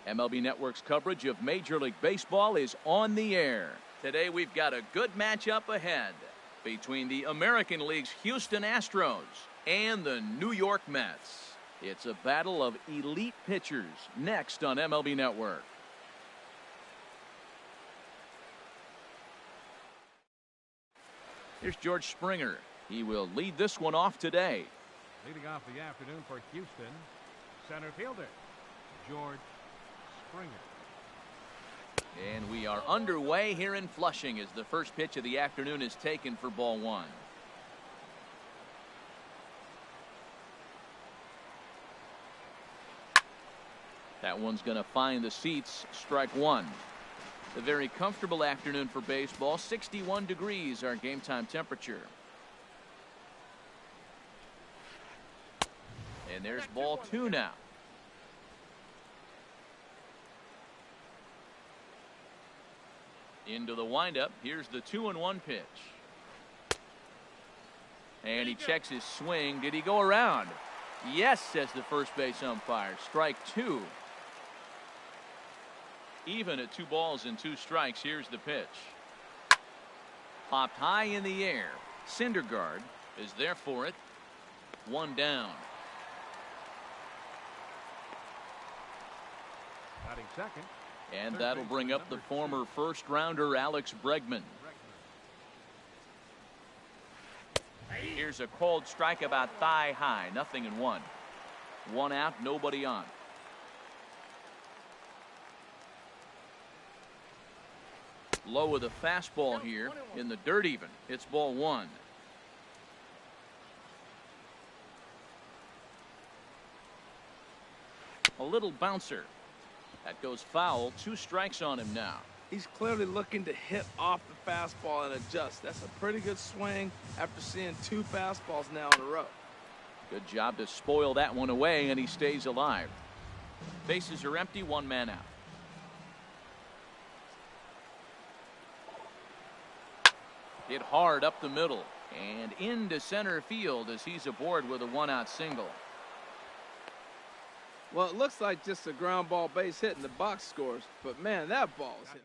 MLB Network's coverage of Major League Baseball is on the air. Today we've got a good matchup ahead between the American League's Houston Astros and the New York Mets. It's a battle of elite pitchers next on MLB Network. Here's George Springer. He will lead this one off today. Leading off the afternoon for Houston, center fielder, George Springer. And we are underway here in Flushing as the first pitch of the afternoon is taken for ball one. That one's going to find the seats. Strike one. A very comfortable afternoon for baseball. 61 degrees our game time temperature. And there's ball two now. Into the windup. Here's the 2-1 pitch. And he checks his swing. Did he go around? Yes, says the first base umpire. Strike two. Even at 2 balls and 2 strikes. Here's the pitch. Popped high in the air. Syndergaard is there for it. 1 down. Batting second. And that'll bring up the former first-rounder Alex Bregman. Here's a cold strike about thigh high. 0-1. 1 out, nobody on. Low with a fastball here in the dirt even. It's ball one. A little bouncer. That goes foul. 2 strikes on him now. He's clearly looking to hit off the fastball and adjust. That's a pretty good swing after seeing 2 fastballs now in a row. Good job to spoil that one away, and he stays alive. Bases are empty, 1 man out. Hit hard up the middle and into center field as he's aboard with a 1-out single. Well, it looks like just a ground ball base hit in the box scores, but man, that ball is hit.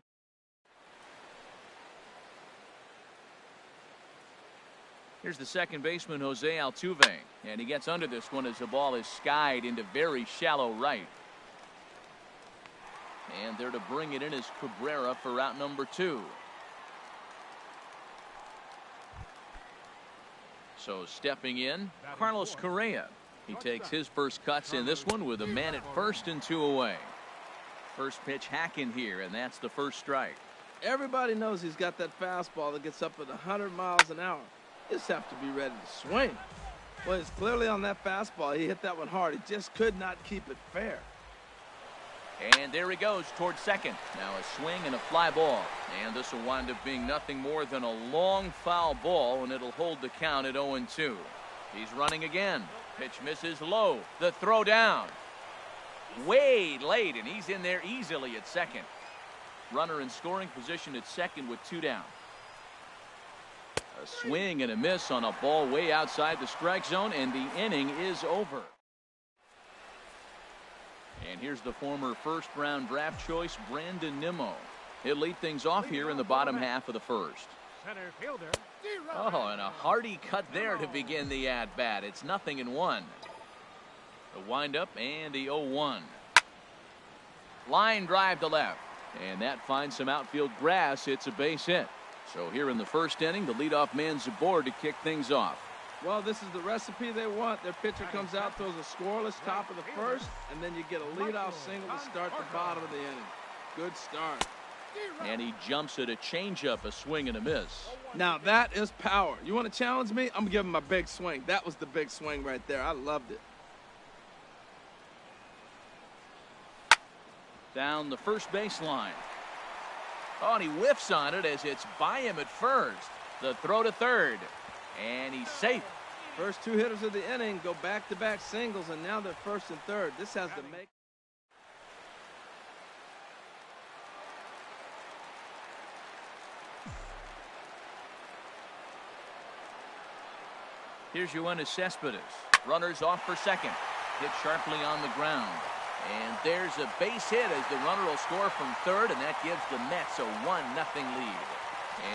Here's the second baseman, Jose Altuve, and he gets under this one as the ball is skied into very shallow right. And there to bring it in is Cabrera for route number 2. So stepping in, Carlos Correa. He takes his first cuts in this one with a man at first and 2 away. First pitch hacking here, and that's the first strike. Everybody knows he's got that fastball that gets up at 100 miles an hour. You just have to be ready to swing. Well, it's clearly on that fastball. He hit that one hard. He just could not keep it fair. And there he goes towards second. Now a swing and a fly ball. And this will wind up being nothing more than a long foul ball, and it'll hold the count at 0-2. He's running again. Pitch misses low. The throw down. Way late, and he's in there easily at second. Runner in scoring position at second with 2 down. A swing and a miss on a ball way outside the strike zone, and the inning is over. And here's the former first-round draft choice, Brandon Nimmo. He'll lead things off here in the bottom half of the first. Center fielder. Oh, and a hearty cut there to begin the at-bat. It's 0-1. The windup and the 0-1. Line drive to left. And that finds some outfield grass. It's a base hit. So here in the first inning, the leadoff man's aboard to kick things off. Well, this is the recipe they want. Their pitcher comes out, throws a scoreless top of the first, and then you get a leadoff single to start the bottom of the inning. Good start. And he jumps at a changeup, a swing and a miss. Now that is power. You want to challenge me? I'm going to give him a big swing. That was the big swing right there. I loved it. Down the first baseline. Oh, and he whiffs on it as it's by him at first. The throw to third. And he's safe. First 2 hitters of the inning go back-to-back singles, and now they're first and third. This has to make. Here's Yoenis Cespedes. Runners off for second. Hit sharply on the ground. And there's a base hit as the runner will score from third, and that gives the Mets a 1-0 lead.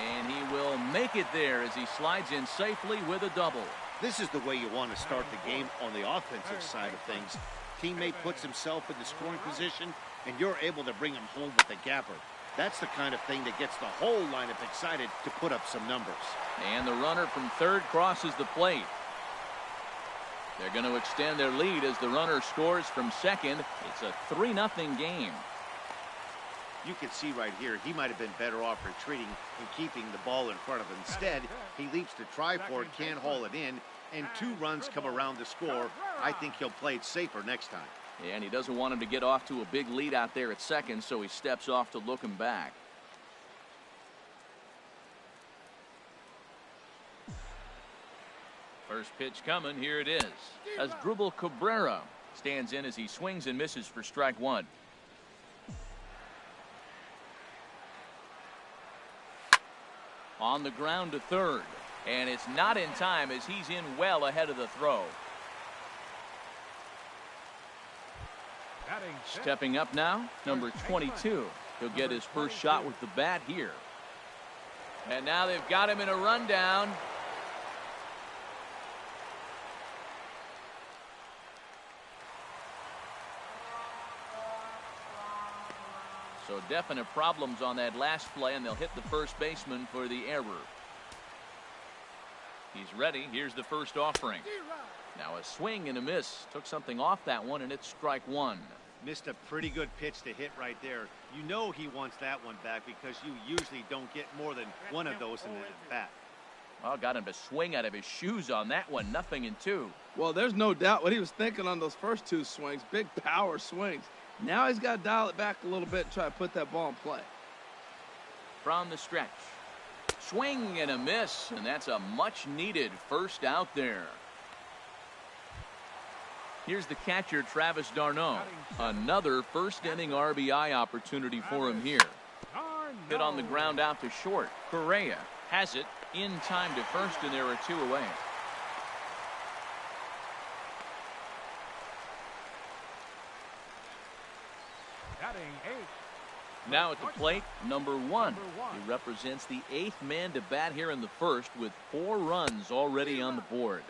And he will make it there as he slides in safely with a double. This is the way you want to start the game on the offensive side of things. Teammate puts himself in the scoring position, and you're able to bring him home with a gapper. That's the kind of thing that gets the whole lineup excited to put up some numbers. And the runner from third crosses the plate. They're going to extend their lead as the runner scores from second. It's a 3-0 game. You can see right here, he might have been better off retreating and keeping the ball in front of him. Instead, he leaps to try for it, can't haul it in, and 2 runs come around to score. I think he'll play it safer next time. And he doesn't want him to get off to a big lead out there at second, so he steps off to look him back. First pitch coming, here it is. Asdrubal Cabrera stands in as he swings and misses for strike one. On the ground to third, and it's not in time as he's in well ahead of the throw. Stepping up now, number 22. He'll get his first shot with the bat here. And now they've got him in a rundown. So definite problems on that last play, and they'll hit the first baseman for the error. He's ready. Here's the first offering. Now a swing and a miss. Took something off that one, and it's strike one. Missed a pretty good pitch to hit right there. You know he wants that one back because you usually don't get more than one of those in the bat. Well, got him to swing out of his shoes on that one. 0-2. Well, there's no doubt what he was thinking on those first 2 swings. Big power swings. Now he's got to dial it back a little bit and try to put that ball in play. From the stretch. Swing and a miss, and that's a much-needed first out there. Here's the catcher, Travis d'Arnaud. Another first-inning RBI opportunity for him here. Hit on the ground out to short. Correa has it in time to first, and there are 2 away. Now at the plate, number 1. He represents the 8th man to bat here in the first with 4 runs already on the board.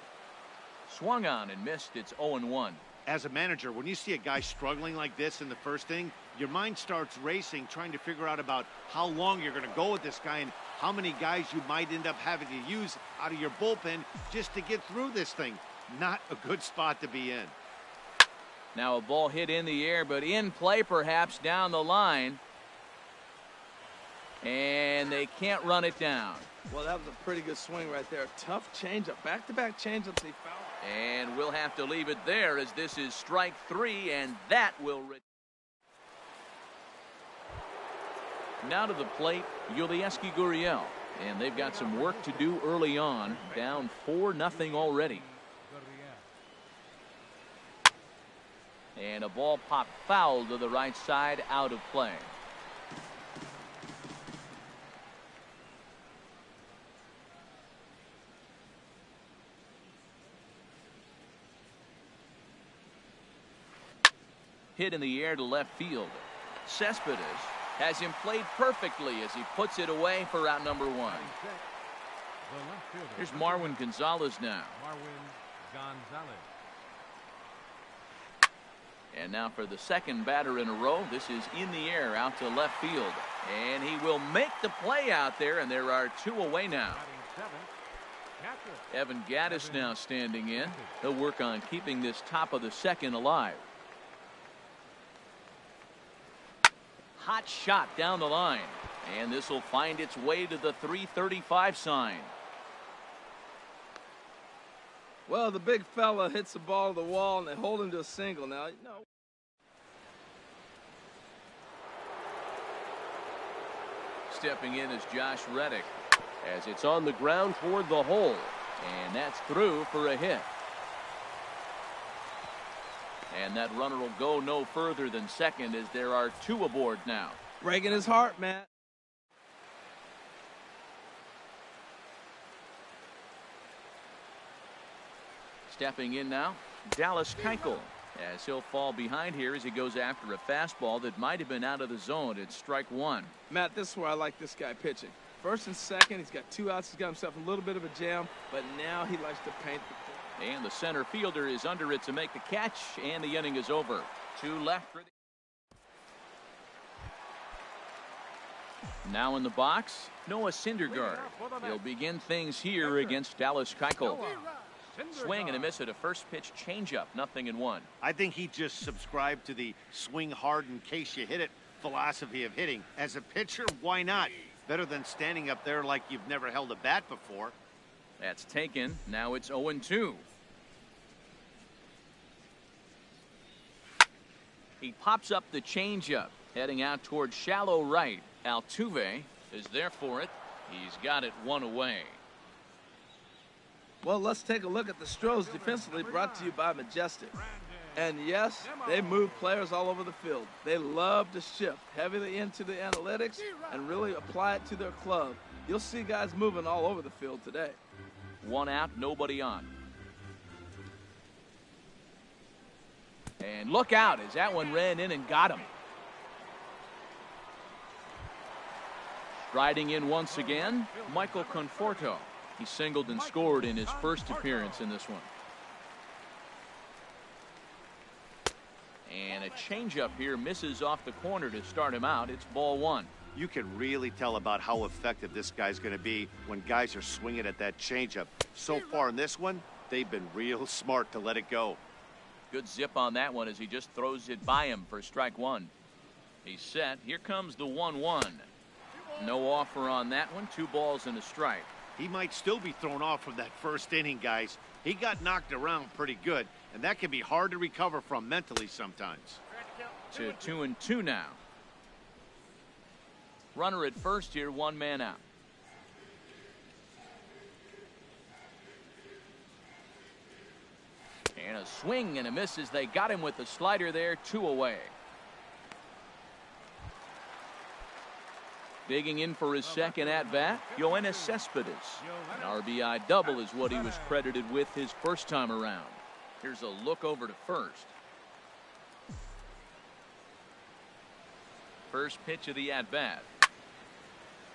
Swung on and missed. It's 0-1. As a manager, when you see a guy struggling like this in the first inning, your mind starts racing, trying to figure out about how long you're going to go with this guy and how many guys you might end up having to use out of your bullpen just to get through this thing. Not a good spot to be in. Now a ball hit in the air, but in play perhaps down the line. And they can't run it down. Well, that was a pretty good swing right there. Tough changeup. Back-to-back changeups he fouled. And we'll have to leave it there as this is strike 3, and that will... Now to the plate, Yulieski Gurriel. And they've got some work to do early on. Down 4-0 already. And a ball popped foul to the right side, out of play. Hit in the air to left field. Cespedes has him played perfectly as he puts it away for out number 1. Here's Marwin Gonzalez now. And now for the second batter in a row. This is in the air out to left field. And he will make the play out there, and there are 2 away now. Evan Gattis now standing in. He'll work on keeping this top of the second alive. Hot shot down the line. And this will find its way to the 335 sign. Well, the big fella hits the ball to the wall, and they hold him to a single. Now, Stepping in is Josh Reddick as it's on the ground toward the hole. And that's through for a hit. And that runner will go no further than second as there are 2 aboard now. Breaking his heart, Matt. Stepping in now, Dallas Keuchel. As he'll fall behind here as he goes after a fastball that might have been out of the zone. It's strike one. Matt, this is where I like this guy pitching. First and second, he's got 2 outs. He's got himself a little bit of a jam, but now he likes to paint the And the center fielder is under it to make the catch, and the inning is over. 2 left for the... Now in the box, Noah Syndergaard. He'll begin things here against Dallas Keuchel. Swing and a miss at a first pitch changeup, 0-1. I think he just subscribed to the swing hard in case you hit it philosophy of hitting. As a pitcher, why not? Better than standing up there like you've never held a bat before. That's taken. Now it's 0-2. He pops up the changeup, heading out towards shallow right. Altuve is there for it. He's got it 1 away. Well, let's take a look at the Stros defensively, brought to you by Majestic. And yes, they move players all over the field. They love to shift heavily into the analytics and really apply it to their club. You'll see guys moving all over the field today. 1 out, nobody on. And look out as that one ran in and got him. Striding in once again, Michael Conforto. He singled and scored in his first appearance in this one. And a changeup here misses off the corner to start him out. It's ball 1. You can really tell about how effective this guy's going to be when guys are swinging at that changeup. So far in this one, they've been real smart to let it go. Good zip on that one as he just throws it by him for strike 1. He's set. Here comes the 1-1. No offer on that one. 2 balls and a strike. He might still be thrown off from that first inning, guys. He got knocked around pretty good, and that can be hard to recover from mentally sometimes. To 2-2 now. Runner at first here, 1 man out. And a swing and a miss as they got him with the slider there, 2 away. Digging in for his second at-bat, Yoenis Cespedes. An RBI double is what he was credited with his first time around. Here's a look over to first. First pitch of the at-bat.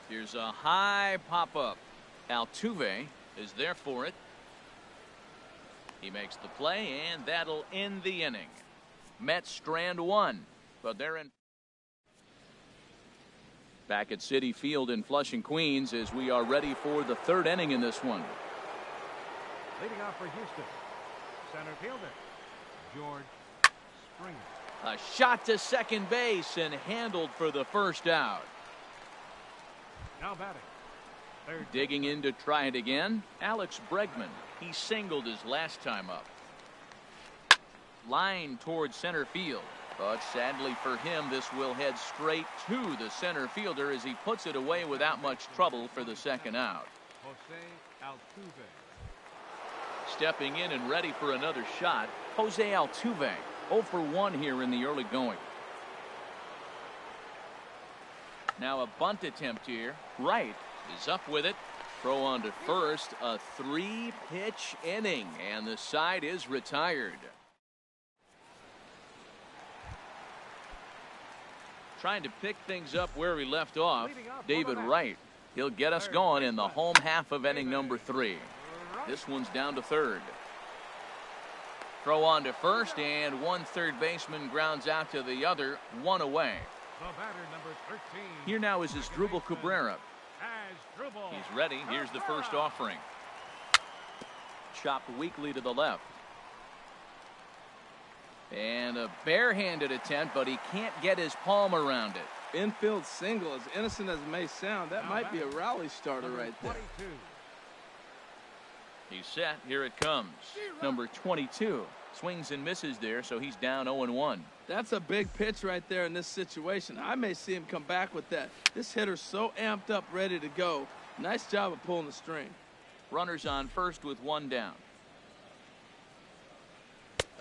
Here's a high pop-up. Altuve is there for it. He makes the play, and that'll end the inning. Mets strand 1, but they're in. Back at Citi Field in Flushing, Queens, as we are ready for the 3rd inning in this one. Leading off for Houston, center fielder, George Springer. A shot to second base and handled for the first out. Now batting. Third. Digging in to try it again, Alex Bregman. He singled his last time up. Line towards center field. But sadly for him, this will head straight to the center fielder as he puts it away without much trouble for the second out. Jose Altuve. Stepping in and ready for another shot, Jose Altuve. 0 for 1 here in the early going. Now a bunt attempt here. Wright is up with it. Throw on to first. A 3-pitch inning, and the side is retired. Trying to pick things up where we left off, David Wright. He'll get us going in the home half of inning number 3. This one's down to third. Throw on to first, and 1 third baseman grounds out to the other, 1 away. The batter, number 13. Here now is Asdrubal Cabrera. He's ready. Here's the first offering. Chopped weakly to the left. And a barehanded attempt, but he can't get his palm around it. Infield single, as innocent as it may sound, that might be a rally starter right there. He's set. Here it comes. Number 22. Swings and misses there, so he's down 0-1. That's a big pitch right there in this situation. I may see him come back with that. This hitter's so amped up, ready to go. Nice job of pulling the string. Runners on first with 1 down.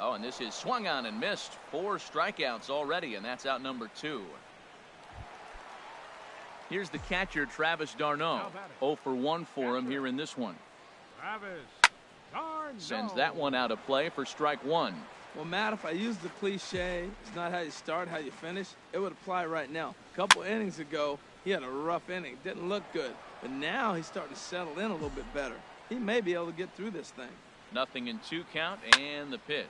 Oh, and this is swung on and missed. 4 strikeouts already, and that's out number 2. Here's the catcher, Travis d'Arnaud. 0 for 1 for him here in this one. Sends that one out of play for strike 1. Well, Matt, if I use the cliche, it's not how you start, how you finish, it would apply right now. A couple innings ago, he had a rough inning. Didn't look good. But now he's starting to settle in a little bit better. He may be able to get through this thing. 0-2 count, and the pitch.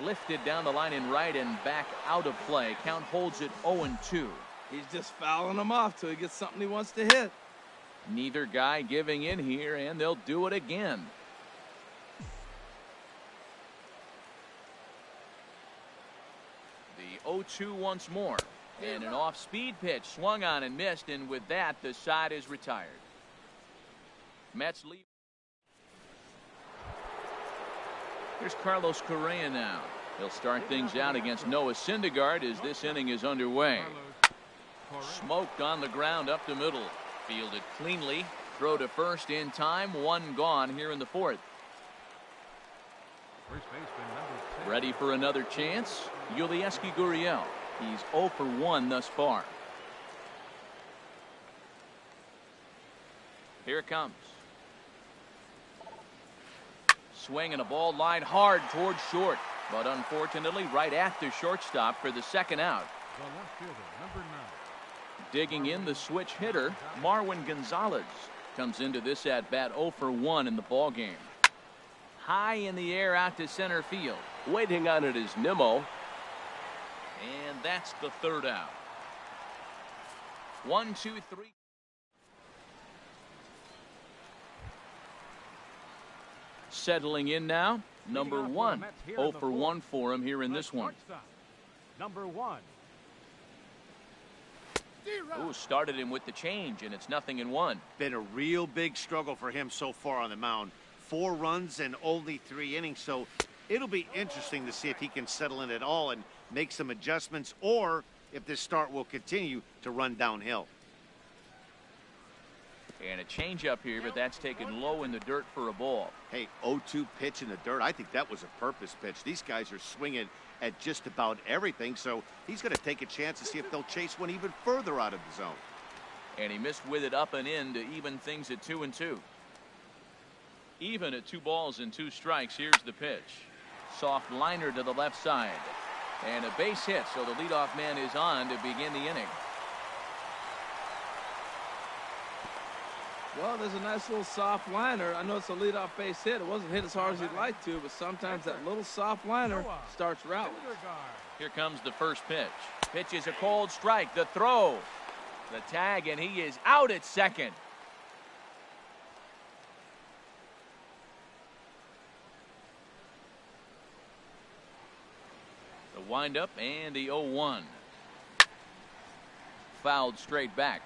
Lifted down the line in right and back out of play. Count holds it 0-2. He's just fouling him off till he gets something he wants to hit. Neither guy giving in here, and they'll do it again. The 0-2 once more. And an off-speed pitch swung on and missed, and with that, the side is retired. Mets lead. Here's Carlos Correa now. He'll start things out against Noah Syndergaard as this inning is underway. Smoked on the ground up the middle. Fielded cleanly. Throw to first in time. One gone here in the fourth. Ready for another chance? Yulieski Gurriel. He's 0 for 1 thus far. Here it comes. Swing and a ball lined hard towards short, but unfortunately right at the shortstop for the second out. Digging in the switch hitter, Marwin Gonzalez comes into this at bat 0 for 1 in the ball game. High in the air out to center field. Waiting on it is Nimmo. And that's the third out. 1, 2, 3. Settling in now, number 1. 0 for 1 for him here in this one. Number 1. Ooh, started him with the change, and it's 0-1. Been a real big struggle for him so far on the mound. 4 runs and only 3 innings, so it'll be interesting to see if he can settle in at all and make some adjustments, or if this start will continue to run downhill. And a changeup here, but that's taken low in the dirt for a ball. Hey, 0-2 pitch in the dirt. I think that was a purpose pitch. These guys are swinging at just about everything, so he's going to take a chance to see if they'll chase one even further out of the zone. And he missed with it up and in to even things at 2-2. Even at 2 balls and 2 strikes. Here's the pitch. Soft liner to the left side. And a base hit, so the leadoff man is on to begin the inning. Well, there's a nice little soft liner. I know it's a leadoff base hit. It wasn't hit as hard as he'd like to, but sometimes that little soft liner starts rallies. Here comes the first pitch. Pitch is a cold strike. The throw. The tag, and he is out at second. The windup and the 0-1. Fouled straight back.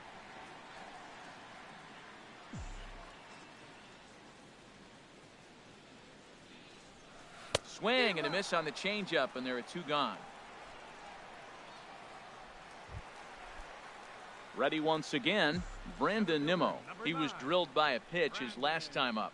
Swing and a miss on the changeup, and there are 2 gone. Ready once again, Brandon Nimmo. He was drilled by a pitch his last time up.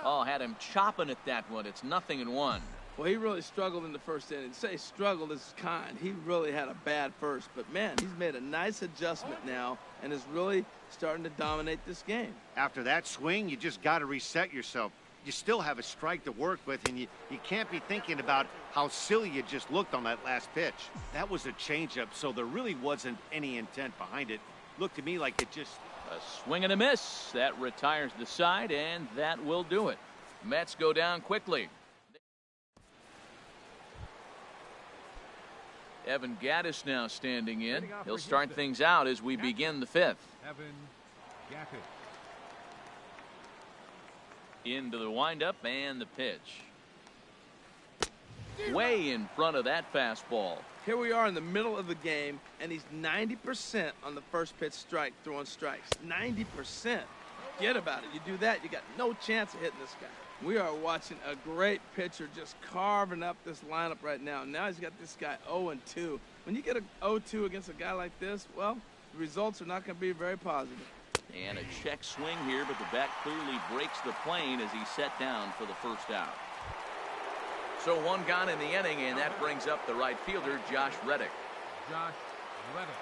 Oh, had him chopping at that one. It's 0-1. Well, he really struggled in the first inning. Say struggled is kind. He really had a bad first, but man, he's made a nice adjustment now and is really starting to dominate this game. After that swing, you just got to reset yourself. You still have a strike to work with, and you can't be thinking about how silly you just looked on that last pitch. That was a changeup, so there really wasn't any intent behind it. Looked to me like it just... A swing and a miss. That retires the side, and that will do it. Mets go down quickly. Evan Gattis now standing in. He'll start things out as we begin the 5th. Evan Gattis. Into the windup and the pitch. Way in front of that fastball. Here we are in the middle of the game, and he's 90% on the first pitch strike, throwing strikes. 90%. Forget about it. You do that, you got no chance of hitting this guy. We are watching a great pitcher just carving up this lineup right now. Now he's got this guy 0-2. When you get a 0-2 against a guy like this, well, the results are not going to be very positive. And a check swing here, but the bat clearly breaks the plane as he's set down for the first out. So 1 gone in the inning, and that brings up the right fielder, Josh Reddick. Josh Reddick.